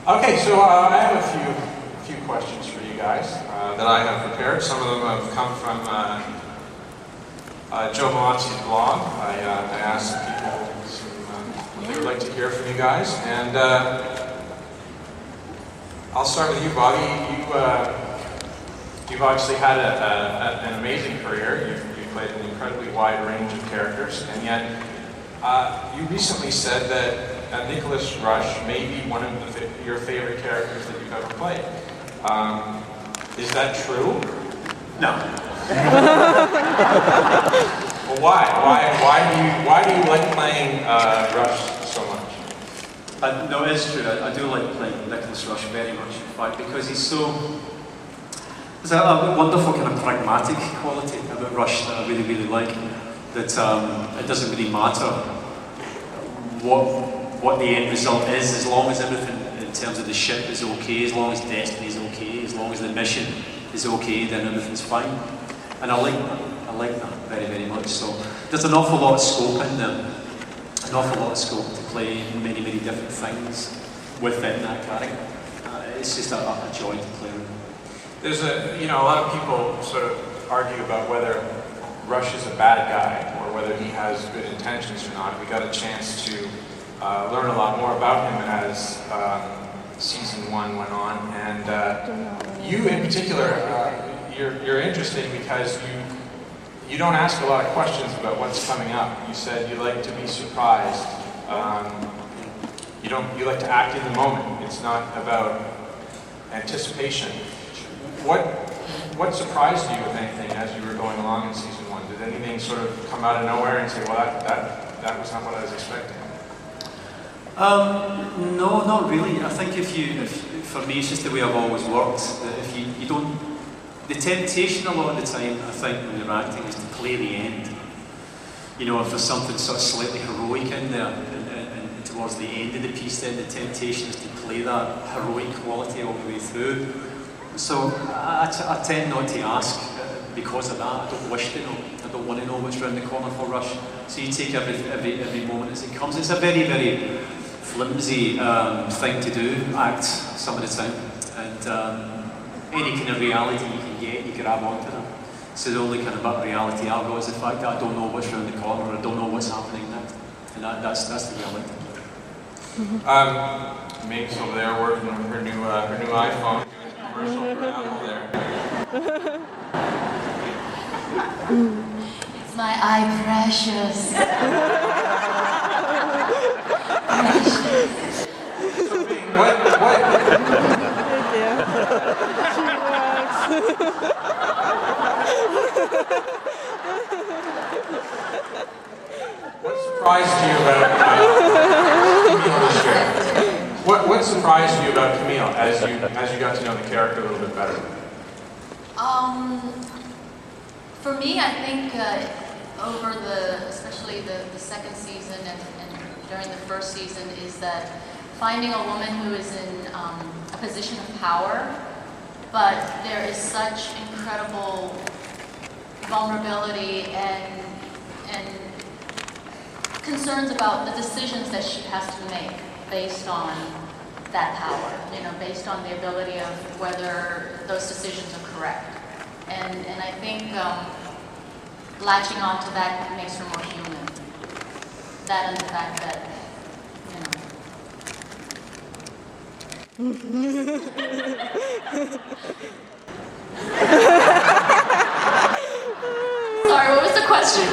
Okay, so I have a few questions for you guys that I have prepared. Some of them have come from Joe Malazzi's blog. I asked people what they would like to hear from you guys, and I'll start with you, Bobby. You've obviously had an amazing career. You've played an incredibly wide range of characters, and yet you recently said that Nicholas Rush may be one of your favorite characters that you've ever played. Is that true? No. Well, why do you like playing Rush so much? No, it's true. I do like playing Nicholas Rush very much, in fact, because he's so... There's a wonderful kind of pragmatic quality about Rush that I really, really like. That it doesn't really matter what the end result is, as long as everything in terms of the ship is okay, as long as Destiny is okay, as long as the mission is okay, then everything's fine. And I like that very, very much. So there's an awful lot of scope in there, an awful lot of scope to play many, many different things within that character. It's just a joy to play with. There's a lot of people sort of argue about whether Rush is a bad guy or whether he has good intentions or not. We got a chance to learn a lot more about him as season 1 went on, and you in particular, you're interesting because you don't ask a lot of questions about what's coming up. You said you like to be surprised. You like to act in the moment. It's not about anticipation. What surprised you, if anything, as you were going along in season 1? Did anything sort of come out of nowhere and say, well, that was not what I was expecting? No, not really. I think for me, it's just the way I've always worked. That if you don't, the temptation a lot of the time, I think, when you're acting, is to play the end. You know, if there's something sort of slightly heroic in there, and towards the end of the piece, then the temptation is to play that heroic quality all the way through. So I tend not to ask because of that. I don't wish to know. I don't want to know what's around the corner for Rush. So you take every moment as it comes. It's a very, very flimsy thing to do, act some of the time. And any kind of reality you can get, you grab onto them. So the only kind of reality I've got is the fact that I don't know what's around the corner, or I don't know what's happening next. And that's the reality. Ming's over there working on her new iPhone. Commercial for Apple there. It's my eye precious. What? What surprised you about Camille this year? What surprised you about Camille as you got to know the character a little bit better? For me, I think over especially the second season and during the first season, is that finding a woman who is in a position of power, but there is such incredible vulnerability and concerns about the decisions that she has to make based on that power, based on the ability of whether those decisions are correct. And I think latching on to that makes her more human. That and the fact that, Sorry, what was the question?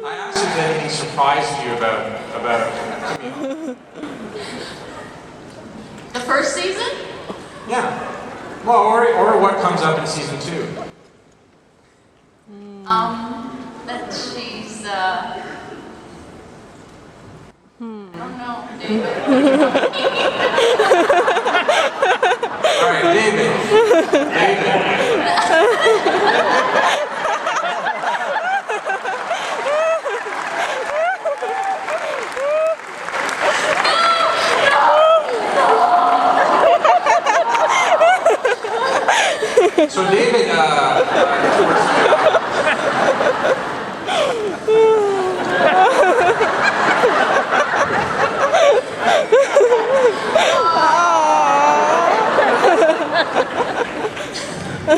I asked if anything surprised you about Camille. The first season? Yeah. Well, or what comes up in season 2. That she's I don't know, David. All right, David. So David,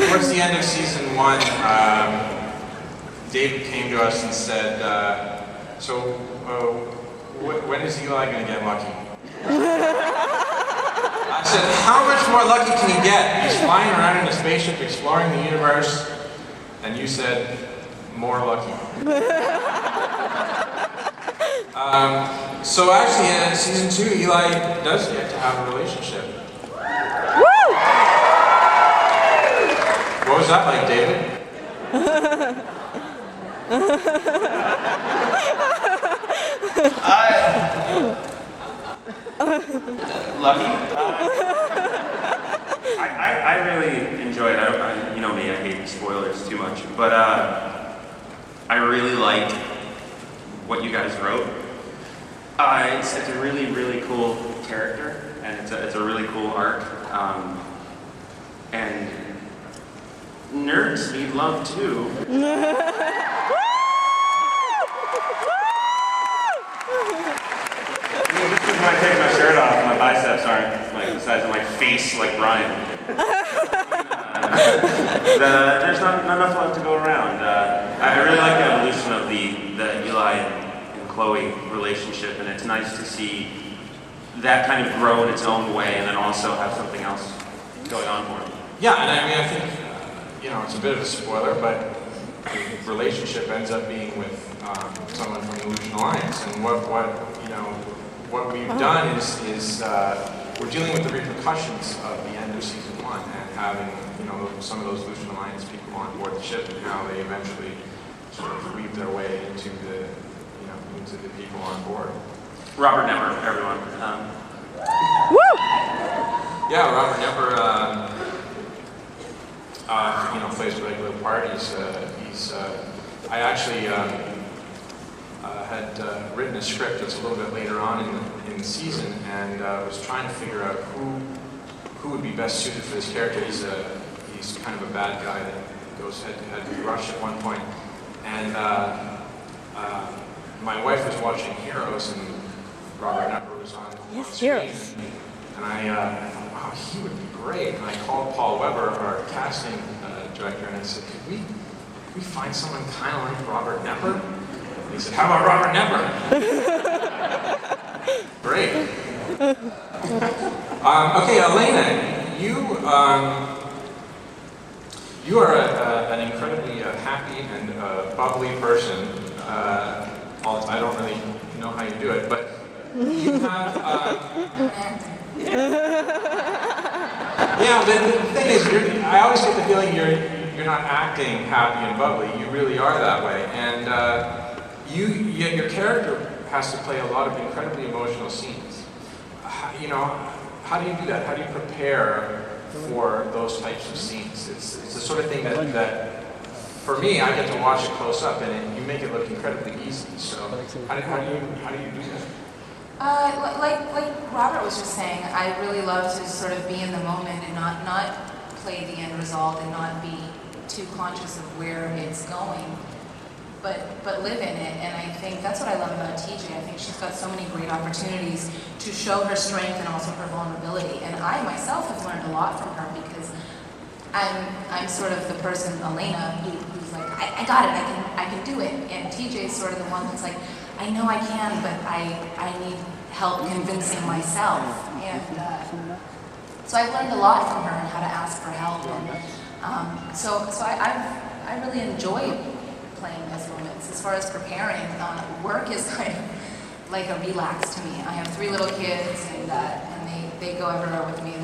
towards the end of season 1, David came to us and said, when is Eli going to get lucky? I said, how much more lucky can he get? He's flying around in a spaceship exploring the universe, and you said, more lucky. So actually, in season 2, Eli does get to have a relationship. Woo! What was that like, David? Lucky? I really enjoyed it. You know me, I hate spoilers too much. But I really liked what you guys wrote. It's a really, really cool character, and it's a really cool arc. And nerds need love too. Just when I take my shirt off, my biceps aren't like the size of my face like Brian. There's not enough love to go around. I really like the evolution of the Eli and Chloe relationship, and it's nice to see that kind of grow in its own way, and then also have something else going on for him. Yeah, and I mean, I think, it's a bit of a spoiler, but the relationship ends up being with someone from the Illusion Alliance, and what we've done is we're dealing with the repercussions of the end of season 1 and having some of those Illusion Alliance people on board the ship and how they eventually sort of weave their way into the people on board. Robert Nemmer, everyone. Yeah, Robert Nemmer, plays a regular part. I actually had written a script that's a little bit later on in the season, and was trying to figure out who would be best suited for this character. He's kind of a bad guy that goes head to head with Rush at one point, and my wife was watching Heroes, and Robert Nemmer was on screen. Heroes. And I thought, wow, he would be great. And I called Paul Weber, our casting director, and I said, could we find someone kind of like Robert Nemmer? And he said, how about Robert Nemmer? Great. Okay, Alaina, you are an incredibly happy and bubbly person. I don't really know how you do it, but you have... Yeah, but the thing is, I always get the feeling you're not acting happy and bubbly. You really are that way, and your character has to play a lot of incredibly emotional scenes. How do you do that? How do you prepare for those types of scenes? It's the sort of thing that for me, I get to watch it close up, and you make it look incredibly easy. So, how do you do that? Like Robert was just saying, I really love to sort of be in the moment and not play the end result and not be too conscious of where it's going, but live in it. And I think that's what I love about TJ. I think she's got so many great opportunities to show her strength and also her vulnerability. And I myself have learned a lot from her because I'm sort of the person, Alaina, who's like, I got it, I can do it. And TJ is sort of the one that's like, I know I can, but I need help convincing myself. And so I've learned a lot from her and how to ask for help. And so I really enjoy playing those moments. As far as preparing, work is kind of like a relax to me. I have 3 little kids, and they go everywhere with me.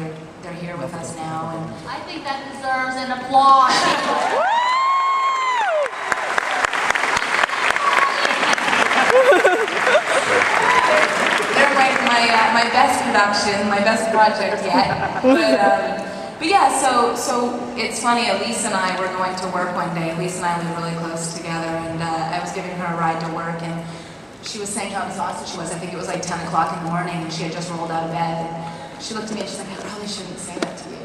They're here with us now. And I think that deserves an applause. they're my best production, my best project yet. But yeah, so it's funny. Elise and I were going to work one day. Elise and I live really close together, and I was giving her a ride to work, and she was saying how exhausted she was. I think it was like 10 o'clock in the morning, and she had just rolled out of bed. And she looked at me and she's like, I probably shouldn't say that to you.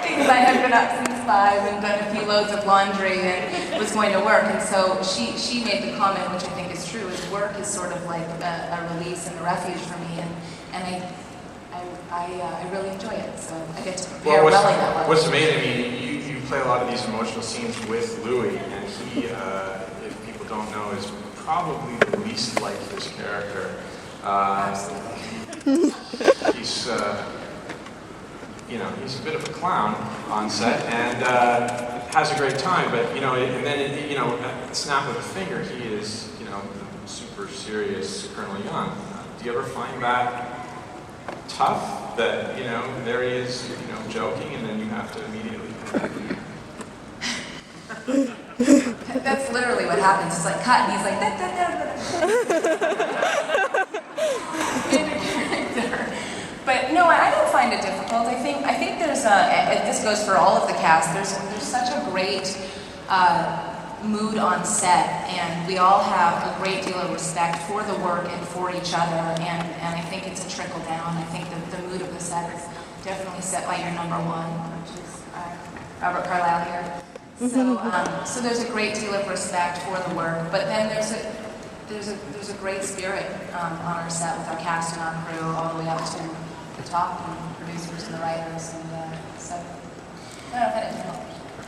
Because I had been up since 5 and done a few loads of laundry and was going to work. And so she made the comment, which I think is true, is work is sort of like a release and a refuge for me. And I I really enjoy it. So I get to prepare well enough. What's amazing, I mean, you play a lot of these emotional scenes with Louis, and he, if people don't know, is probably the least like his character. Absolutely. He's, he's a bit of a clown on set, and has a great time, but, and then, at the snap of a finger, he is, the super serious Colonel Young. Do you ever find that tough, that, there he is, joking, and then you have to immediately That's literally what happens. It's like cut, and he's like, But no, I don't find it difficult. I think there's this goes for all of the cast. There's such a great mood on set, and we all have a great deal of respect for the work and for each other, and I think it's a trickle down. I think that the mood of the set is definitely set by your number one, which is Robert Carlyle here. So there's a great deal of respect for the work, but then there's a great spirit on our set with our cast and our crew, all the way up to the top and the producers and the writers, and so I don't know if that helps.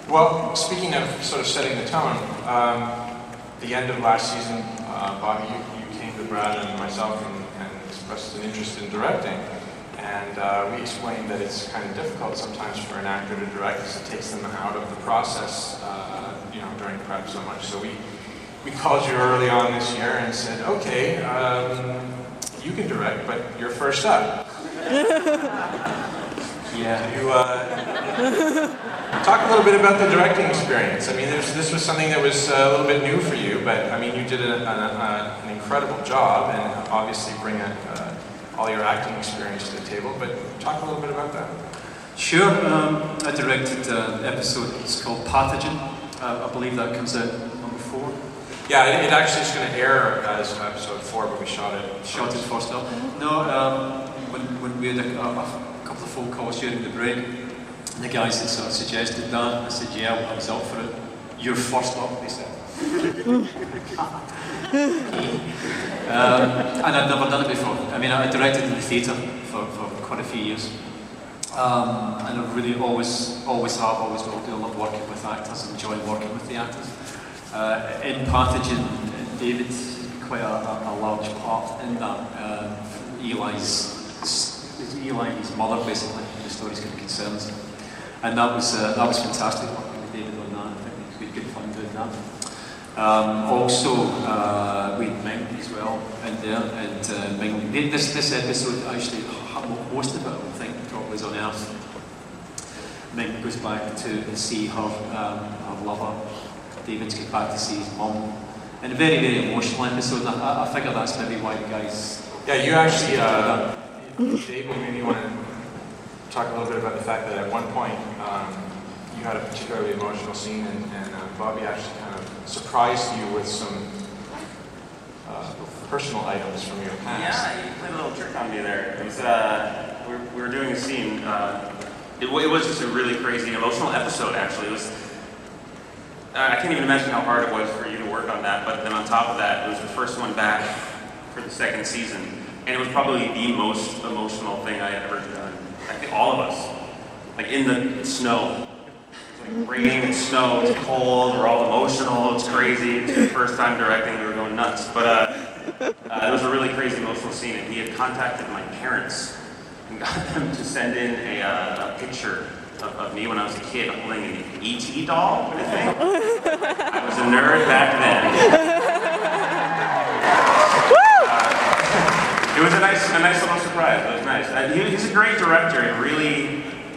Well, speaking of sort of setting the tone, the end of last season, Bobby, you came to Brad and myself and expressed an interest in directing. And we explained that it's kind of difficult sometimes for an actor to direct because it takes them out of the process, during prep so much. So we called you early on this year and said, okay, you can direct, but you're first up. Yeah. You talk a little bit about the directing experience. I mean, this was something that was a little bit new for you, but I mean, you did an incredible job, and obviously bring all your acting experience to the table. But talk a little bit about that. Sure. I directed an episode. It's called Pathogen. I believe that comes out number 4. Yeah, it actually is going to air as episode 4, but we shot it first up. No, when we had a couple of phone calls during the break, the guys had sort of suggested that. I said, yeah, I was up for it. You're first up, they said. And I'd never done it before. I mean, I directed in the theatre for quite a few years. And I really always will do. I love working with actors, enjoy working with the actors. In Pathogen, David's quite a large part in that. Eli, his mother, basically, the story's kind of concerns. And that was fantastic working with David on that. I think we had good fun doing that. Also, we had Ming as well in there, and Ming. This episode actually, most of it, I think, probably is on Earth. Ming goes back to see her lover. David's get back to see his mum. And a very, very emotional episode. I figure that's maybe why the guys. Yeah, you actually, David, maybe you want to talk a little bit about the fact that at one point you had a particularly emotional scene, and Bobby actually kind of surprised you with some personal items from your past. Yeah, you played a little trick on me there. It was, we were doing a scene. It was just a really crazy emotional episode, actually. It was. I can't even imagine how hard it was for you to work on that, but then on top of that, it was the first one back for the second season, and it was probably the most emotional thing I had ever done. I think all of us, like in the snow. It's like raining and snow, it's cold, we're all emotional, it's crazy. It's the first time directing, we were going nuts. But it was a really crazy emotional scene, and he had contacted my parents and got them to send in a picture of me when I was a kid holding an E.T. doll, I think. I was a nerd back then. It was a nice little surprise. It was nice. He's a great director.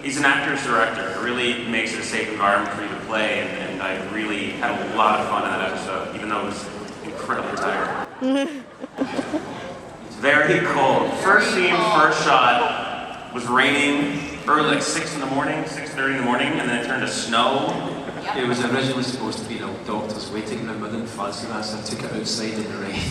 He's an actor's director. It really makes it a safe environment for you to play, and I really had a lot of fun in that episode, even though it was incredibly tiring. It's very cold. First scene, first shot, was raining. Early, like 6:30 in the morning, and then it turned to snow. Yep. It was originally supposed to be in a doctor's waiting room. I didn't fancy that, so I took it outside in the rain.